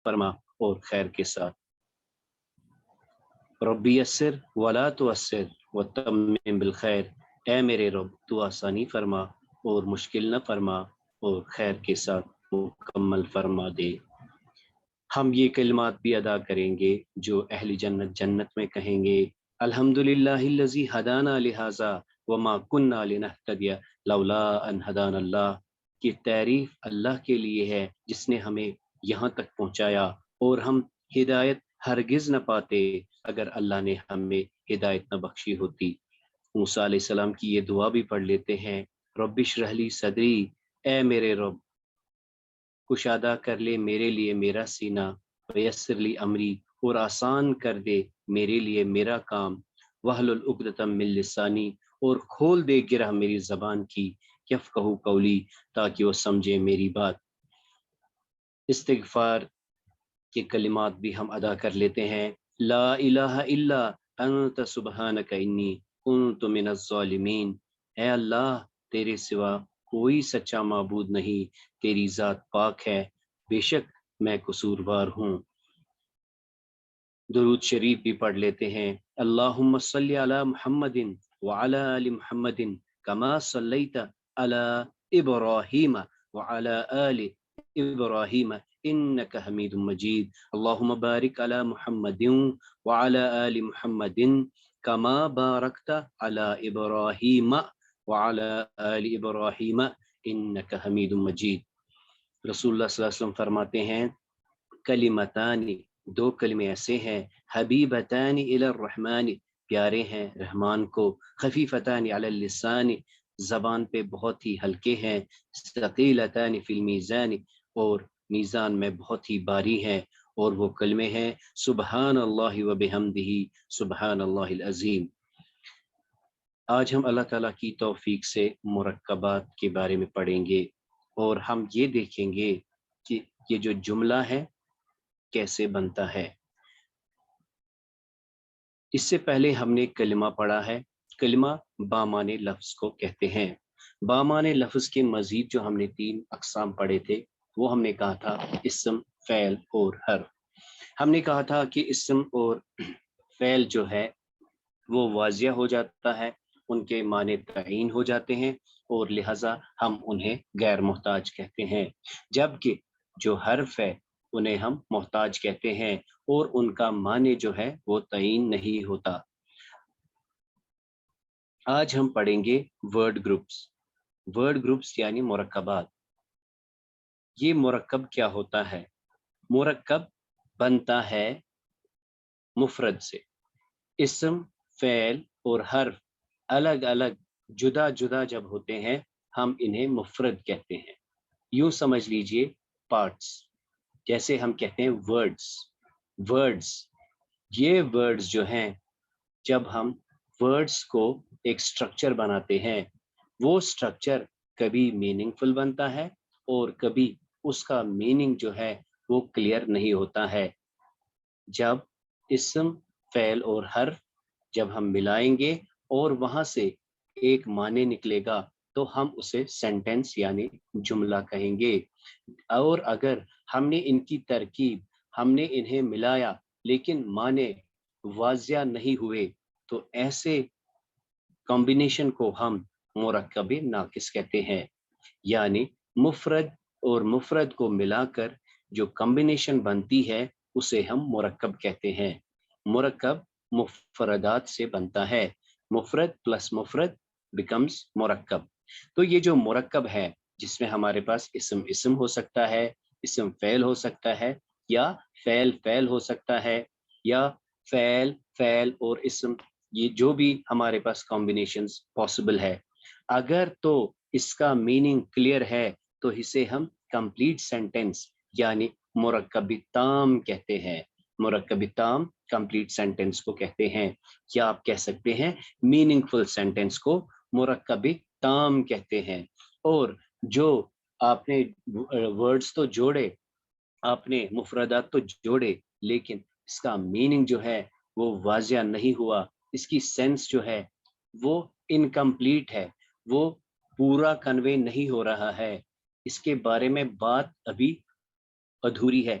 فرما اور خیر کے ساتھ۔ ربی یسر ولا تعسر وتمم بالخیر، اے میرے رب تو آسانی فرما اور مشکل نہ فرما اور خیر کے ساتھ مکمل فرما دے۔ ہم یہ کلمات بھی ادا کریں گے جو اہل جنت جنت میں کہیں گے، الحمدللہ الذی ہدانا لہذا وما کننا لنہتدی لولا ان ہدانا اللہ، کی تعریف اللہ کے لیے ہے جس نے ہمیں یہاں تک پہنچایا، اور ہم ہدایت ہرگز نہ پاتے اگر اللہ نے ہمیں ہدایت نہ بخشی ہوتی۔ موسیٰ علیہ السلام کی یہ دعا بھی پڑھ لیتے ہیں، رب اشرح لی صدری، اے میرے رب کشادہ کر لے میرے لیے میرا سینہ، ویسر لی امری اور آسان کر دے میرے لیے میرا کام، واحلل عقدۃ من لسانی اور کھول دے گرہ میری زبان کی، یفقہوا قولی تاکہ وہ سمجھے میری بات۔ استغفار کے کلمات بھی ہم ادا کر لیتے ہیں، لا الہ الا انت سبحانک انی کنت من الظالمین، اے اللہ تیرے سوا کوئی سچا معبود نہیں، تیری ذات پاک ہے، بے شک میں قصوروار ہوں۔ درود شریف بھی پڑھ لیتے ہیں، اللہم صلی علی محمد وعلی آل محمد کما صلیت علی ابراہیم وعلی آل ابراہیم انک حمید مجید، اللہم بارک علی محمد وعلی آل محمد کما بارکت علی ابراہیم وعلی آل ابراہیم انک حمید مجید۔ رسول اللہ صلی اللہ علیہ وسلم فرماتے ہیں، کلمتان، دو کلمے ایسے ہیں، حبیبتان الی الرحمن، پیارے ہیں رحمان کو، خفیفتان علی اللسان، زبان پہ بہت ہی ہلکے ہیں، ثقیلتان فی المیزان، اور میزان میں بہت ہی باری ہیں، اور وہ کلمے ہیں سبحان اللہ وبحمدہ سبحان اللہ العظیم۔ آج ہم اللہ تعالیٰ کی توفیق سے مرکبات کے بارے میں پڑھیں گے، اور ہم یہ دیکھیں گے کہ یہ جو جملہ ہے کیسے بنتا ہے۔ اس سے پہلے ہم نے کلمہ پڑھا ہے، کلمہ بامعنی لفظ کو کہتے ہیں۔ بامعنی لفظ کے مزید جو ہم نے 3 اقسام پڑھے تھے، وہ ہم نے کہا تھا اسم، فعل اور حرف۔ ہم نے کہا تھا کہ اسم اور فعل جو ہے وہ واضح ہو جاتا ہے، ان کے معنی تعین ہو جاتے ہیں، اور لہٰذا ہم انہیں غیر محتاج کہتے ہیں، جبکہ جو حرف ہے انہیں ہم محتاج کہتے ہیں، اور ان کا معنی جو ہے وہ تعین نہیں ہوتا۔ آج ہم پڑھیں گے ورڈ گروپس۔ ورڈ گروپس یعنی مرکبات۔ یہ مرکب کیا ہوتا ہے؟ مرکب بنتا ہے مفرد سے۔ اسم، فعل اور حرف الگ الگ جدا جدا جب ہوتے ہیں ہم انہیں مفرد کہتے ہیں۔ یوں سمجھ لیجئے پارٹس، جیسے ہم کہتے ہیں ورڈز، یہ ورڈز جو ہیں جب ہم ورڈز کو ایک سٹرکچر بناتے ہیں، وہ سٹرکچر کبھی میننگ فل بنتا ہے اور کبھی اس کا میننگ جو ہے وہ کلیئر نہیں ہوتا ہے۔ جب اسم، فعل اور حرف جب ہم ملائیں گے اور وہاں سے ایک معنی نکلے گا تو ہم اسے سینٹینس یعنی جملہ کہیں گے، اور اگر ہم نے ان کی ترکیب، ہم نے انہیں ملایا لیکن معنی واضح نہیں ہوئے تو ایسے کمبینیشن کو ہم مرکب ناقص کہتے ہیں۔ یعنی مفرد اور مفرد کو ملا کر جو کمبینیشن بنتی ہے اسے ہم مرکب کہتے ہیں۔ مرکب مفردات سے بنتا ہے، مفرد پلس مفرد بیکمز مرکب۔ تو یہ جو مرکب ہے جس میں ہمارے پاس اسم ہو سکتا ہے، اسم فعل ہو سکتا ہے، یا فعل ہو سکتا ہے، یا فعل اور اسم، یہ جو بھی ہمارے پاس کمبینیشنز پاسبل ہے، اگر تو اس کا میننگ کلیئر ہے تو اسے ہم کمپلیٹ سینٹینس یعنی مرکب تام کہتے ہیں۔ مرکب تام کمپلیٹ سینٹینس کو کہتے ہیں، یا آپ کہہ سکتے ہیں میننگ فل سینٹینس کو مرکب تام کہتے ہیں۔ اور جو آپ نے ورڈز تو جوڑے، آپ نے مفردات تو جوڑے، لیکن اس کا میننگ جو ہے وہ واضح نہیں ہوا، اس کی سینس جو ہے وہ انکمپلیٹ ہے، وہ پورا کنوے نہیں ہو رہا ہے، اس کے بارے میں بات ابھی ادھوری ہے،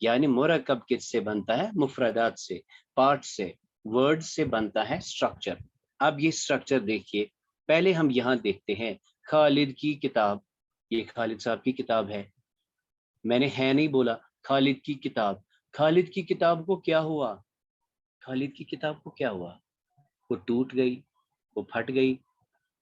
یعنی مرکب کس سے بنتا ہے؟ مفردات سے، پارٹ سے، ورڈ سے بنتا ہے اسٹرکچر۔ اب یہ اسٹرکچر دیکھیے، پہلے ہم یہاں دیکھتے ہیں خالد کی کتاب، یہ خالد صاحب کی کتاب ہے، میں نے ہے نہیں بولا، خالد کی کتاب۔ خالد کی کتاب کو کیا ہوا؟ خالد کی کتاب کو کیا ہوا؟ وہ ٹوٹ گئی، وہ پھٹ گئی،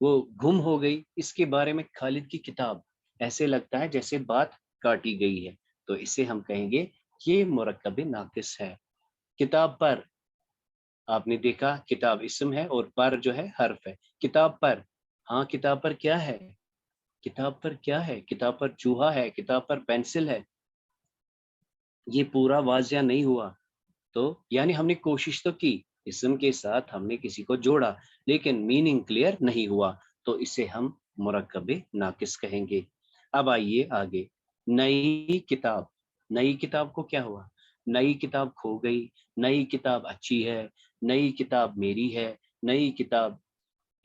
وہ گم ہو گئی۔ اس کے بارے میں خالد کی کتاب، ایسے لگتا ہے جیسے بات کاٹی گئی ہے، تو اسے ہم کہیں گے یہ مرکب ناقص ہے۔ کتاب پر، آپ نے دیکھا کتاب اسم ہے اور پر جو ہے حرف ہے۔ کتاب پر، ہاں کتاب پر کیا ہے؟ کتاب پر کیا ہے؟ کتاب پر چوہا ہے، کتاب پر پینسل ہے۔ یہ پورا واضح نہیں ہوا، تو یعنی ہم نے کوشش تو کی، اسم کے ساتھ ہم نے کسی کو جوڑا، لیکن میننگ کلیئر نہیں ہوا، تو اسے ہم مرکب ناقص کہیں گے۔ اب آئیے آگے، نئی کتاب، نئی کتاب کو کیا ہوا؟ نئی کتاب کھو گئی، نئی کتاب اچھی ہے، نئی کتاب میری ہے، نئی کتاب،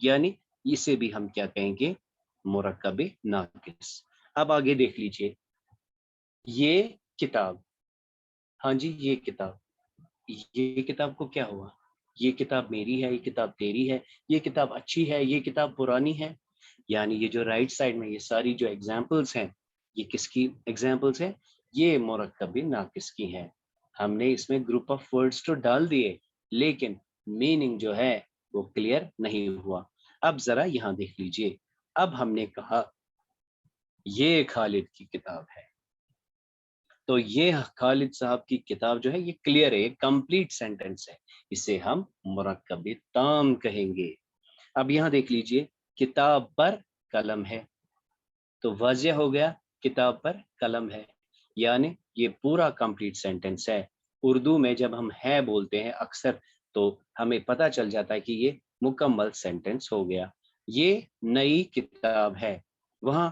یعنی اسے بھی ہم کیا کہیں گے؟ مرکب ناقص۔ اب آگے دیکھ لیجئے، یہ کتاب، ہاں جی یہ کتاب، یہ کتاب کو کیا ہوا؟ یہ کتاب میری ہے، یہ کتاب تیری ہے، یہ کتاب اچھی ہے، یہ کتاب پرانی ہے۔ یعنی یہ جو رائٹ سائڈ میں یہ ساری جو ایگزامپلس ہیں، یہ کس کی ایگزامپلس ہیں؟ یہ مرکب ناقص کی ہیں۔ ہم نے اس میں گروپ آف ورڈز تو ڈال دیے، لیکن میننگ جو ہے وہ کلیئر نہیں ہوا۔ اب ذرا یہاں دیکھ لیجئے، اب ہم نے کہا یہ خالد کی کتاب ہے، تو یہ خالد صاحب کی کتاب جو ہے یہ کلیئر ہے، کمپلیٹ سینٹنس ہے، اسے ہم مرکب تام کہیں گے۔ اب یہاں دیکھ لیجئے، کتاب پر قلم ہے، تو واضح ہو گیا کتاب پر قلم ہے، یعنی یہ پورا کمپلیٹ سینٹنس ہے۔ اردو میں جب ہم ہے بولتے ہیں اکثر، تو ہمیں پتہ چل جاتا ہے کہ یہ مکمل سینٹنس ہو گیا۔ یہ نئی کتاب ہے، وہاں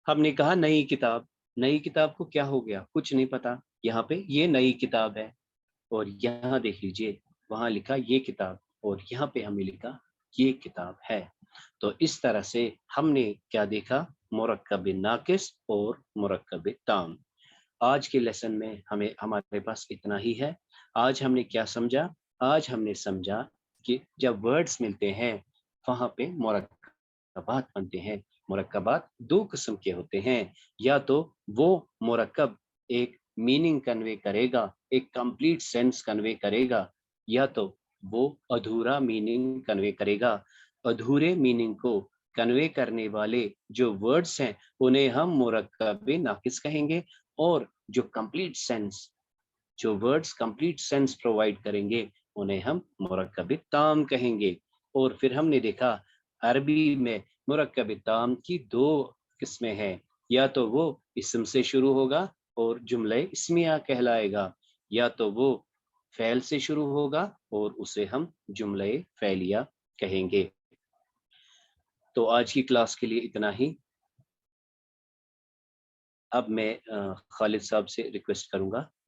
ہم نے کہا نئی کتاب، نئی کتاب کو کیا ہو گیا؟ کچھ نہیں پتا، یہاں پہ یہ نئی کتاب ہے، اور یہاں دیکھ لیجئے وہاں لکھا یہ کتاب، اور یہاں پہ ہمیں لکھا یہ کتاب ہے۔ تو اس طرح سے ہم نے کیا دیکھا؟ مرکب ناقص اور مرکب تام۔ آج کے لیسن میں ہمارے پاس اتنا ہی ہے۔ آج ہم نے کیا سمجھا؟ آج ہم نے سمجھا کہ جب ورڈز ملتے ہیں وہاں پہ مرکبات بنتے ہیں۔ مرکبات دو قسم کے ہوتے ہیں، یا تو وہ مرکب ایک میننگ کنوے کرے گا، ایک کمپلیٹ سینس کنوے کرے گا، یا تو وہ ادھورا میننگ کنوے کرے گا۔ ادھورے میننگ کو کنوے کرنے والے جو ورڈز ہیں انہیں ہم مرکب ناقص کہیں گے، اور جو کمپلیٹ سینس، جو ورڈز کمپلیٹ سینس پرووائڈ کریں گے انہیں ہم مرکب تام کہیں گے۔ اور پھر ہم نے دیکھا عربی میں مرکب تام کی دو قسمیں ہیں، یا تو وہ اسم سے شروع ہوگا اور جملہ اسمیہ کہلائے گا، یا تو وہ فعل سے شروع ہوگا اور اسے ہم جملہ فعلیہ کہیں گے۔ تو آج کی کلاس کے لیے اتنا ہی۔ اب میں خالد صاحب سے ریکویسٹ کروں گا